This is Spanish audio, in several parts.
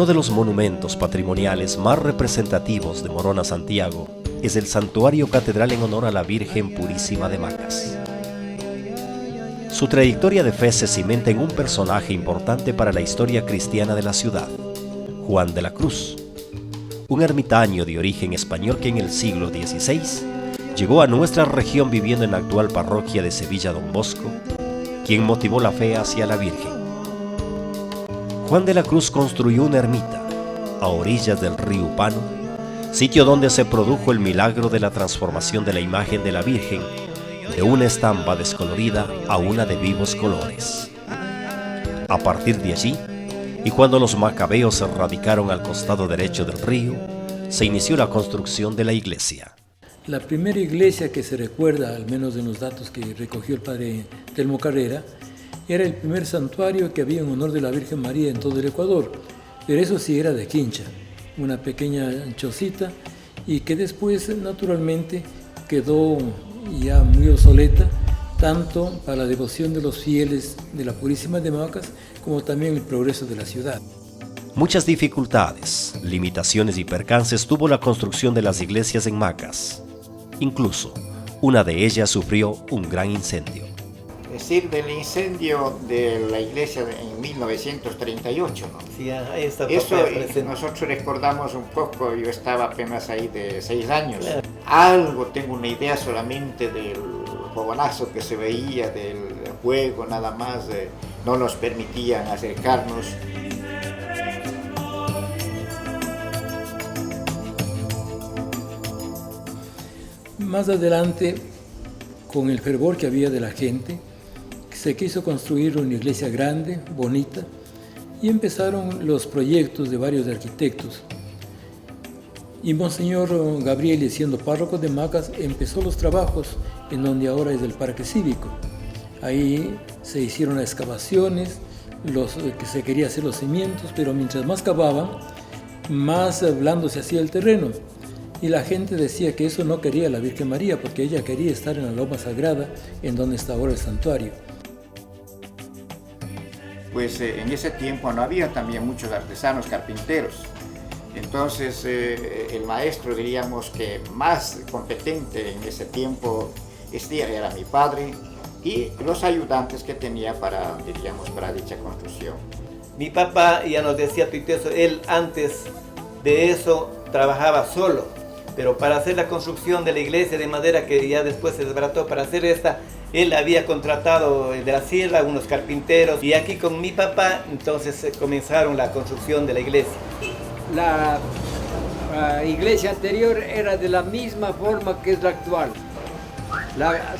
Uno de los monumentos patrimoniales más representativos de Morona, Santiago, es el Santuario Catedral en honor a la Virgen Purísima de Macas. Su trayectoria de fe se cimenta en un personaje importante para la historia cristiana de la ciudad, Juan de la Cruz, un ermitaño de origen español que en el siglo XVI llegó a nuestra región viviendo en la actual parroquia de Sevilla Don Bosco, quien motivó la fe hacia la Virgen. Juan de la Cruz construyó una ermita a orillas del río Pano, sitio donde se produjo el milagro de la transformación de la imagen de la Virgen de una estampa descolorida a una de vivos colores. A partir de allí, y cuando los macabeos se radicaron al costado derecho del río, se inició la construcción de la iglesia. La primera iglesia que se recuerda, al menos en los datos que recogió el padre Telmo Carrera, era el primer santuario que había en honor de la Virgen María en todo el Ecuador, pero eso sí era de quincha, una pequeña chocita, y que después naturalmente quedó ya muy obsoleta, tanto para la devoción de los fieles de la Purísima de Macas, como también el progreso de la ciudad. Muchas dificultades, limitaciones y percances tuvo la construcción de las iglesias en Macas. Incluso, una de ellas sufrió un gran incendio. Es decir, del incendio de la iglesia en 1938, ¿no? Sí, ahí está. Eso nosotros recordamos un poco, yo estaba apenas ahí de 6 años. Claro. Algo tengo una idea solamente del fogonazo que se veía, del fuego, nada más, no nos permitían acercarnos. Más adelante, con el fervor que había de la gente, se quiso construir una iglesia grande, bonita, y empezaron los proyectos de varios arquitectos. Y Monseñor Gabriel, siendo párroco de Macas, empezó los trabajos en donde ahora es el parque cívico. Ahí se hicieron las excavaciones, que se quería hacer los cimientos, pero mientras más cavaban, más blando se hacía el terreno. Y la gente decía que eso no quería la Virgen María, porque ella quería estar en la loma sagrada, en donde está ahora el santuario. Pues en ese tiempo no había también muchos artesanos carpinteros. Entonces el maestro, diríamos que más competente en ese tiempo era mi padre y los ayudantes que tenía para dicha construcción. Mi papá ya nos decía, él antes de eso trabajaba solo, pero para hacer la construcción de la iglesia de madera, que ya después se desbarató, para hacer esta, él había contratado de la sierra unos carpinteros, y aquí con mi papá entonces comenzaron la construcción de la iglesia. La iglesia anterior era de la misma forma que es la actual,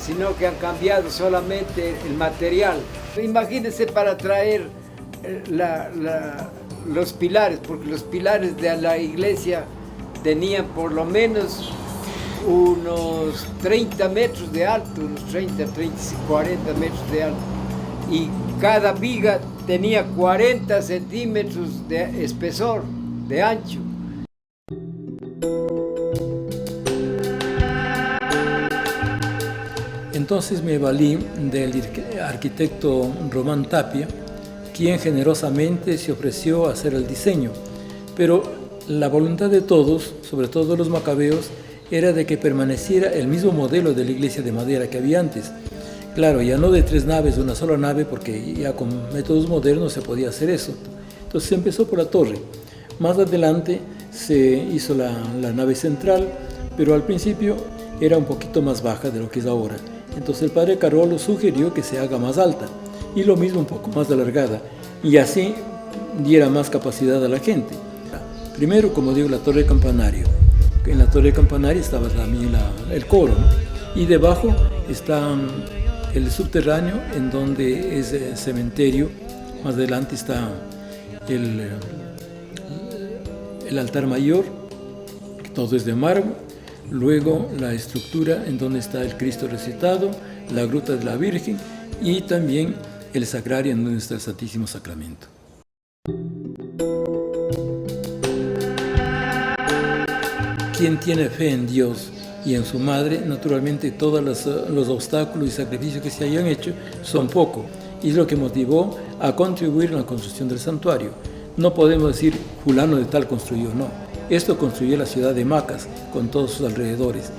sino que han cambiado solamente el material. Imagínense para traer los pilares, porque los pilares de la iglesia tenían por lo menos unos 30 metros de alto, unos 30, 40 metros de alto. Y cada viga tenía 40 centímetros de espesor, de ancho. Entonces me valí del arquitecto Román Tapia, quien generosamente se ofreció a hacer el diseño. Pero la voluntad de todos, sobre todo los macabeos, era de que permaneciera el mismo modelo de la iglesia de madera que había antes. Claro, ya no de 3 naves, una sola nave, porque ya con métodos modernos se podía hacer eso. Entonces se empezó por la torre. Más adelante se hizo la nave central, pero al principio era un poquito más baja de lo que es ahora. Entonces el padre Carolo sugirió que se haga más alta y lo mismo un poco más alargada, y así diera más capacidad a la gente. Primero, como digo, la torre de campanario. En la torre de campanario estaba también el coro, ¿no? Y debajo está el subterráneo, en donde es el cementerio. Más adelante está el altar mayor, que todo es de mármol. Luego la estructura en donde está el Cristo resucitado, la gruta de la Virgen y también el sagrario en donde está el Santísimo Sacramento. Quien tiene fe en Dios y en su madre, naturalmente todos los obstáculos y sacrificios que se hayan hecho son pocos, y es lo que motivó a contribuir en la construcción del santuario. No podemos decir fulano de tal construyó, no. Esto construyó la ciudad de Macas con todos sus alrededores.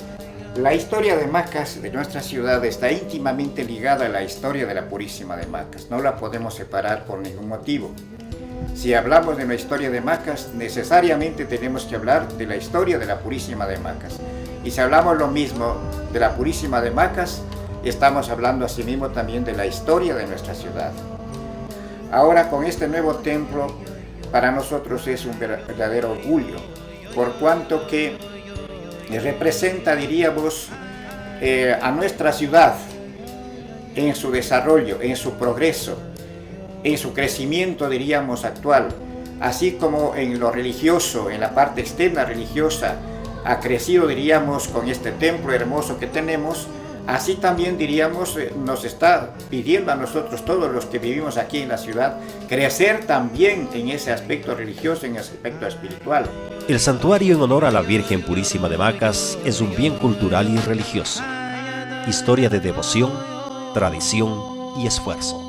La historia de Macas, de nuestra ciudad, está íntimamente ligada a la historia de la Purísima de Macas. No la podemos separar por ningún motivo. Si hablamos de la historia de Macas, necesariamente tenemos que hablar de la historia de la Purísima de Macas. Y si hablamos lo mismo de la Purísima de Macas, estamos hablando asimismo también de la historia de nuestra ciudad. Ahora, con este nuevo templo, para nosotros es un verdadero orgullo, por cuanto que representa, diríamos, a nuestra ciudad en su desarrollo, en su progreso, en su crecimiento, diríamos, actual, así como en lo religioso, en la parte externa religiosa, ha crecido, diríamos, con este templo hermoso que tenemos. Así también, diríamos, nos está pidiendo a nosotros, todos los que vivimos aquí en la ciudad, crecer también en ese aspecto religioso, en ese aspecto espiritual. El santuario en honor a la Virgen Purísima de Macas es un bien cultural y religioso, historia de devoción, tradición y esfuerzo.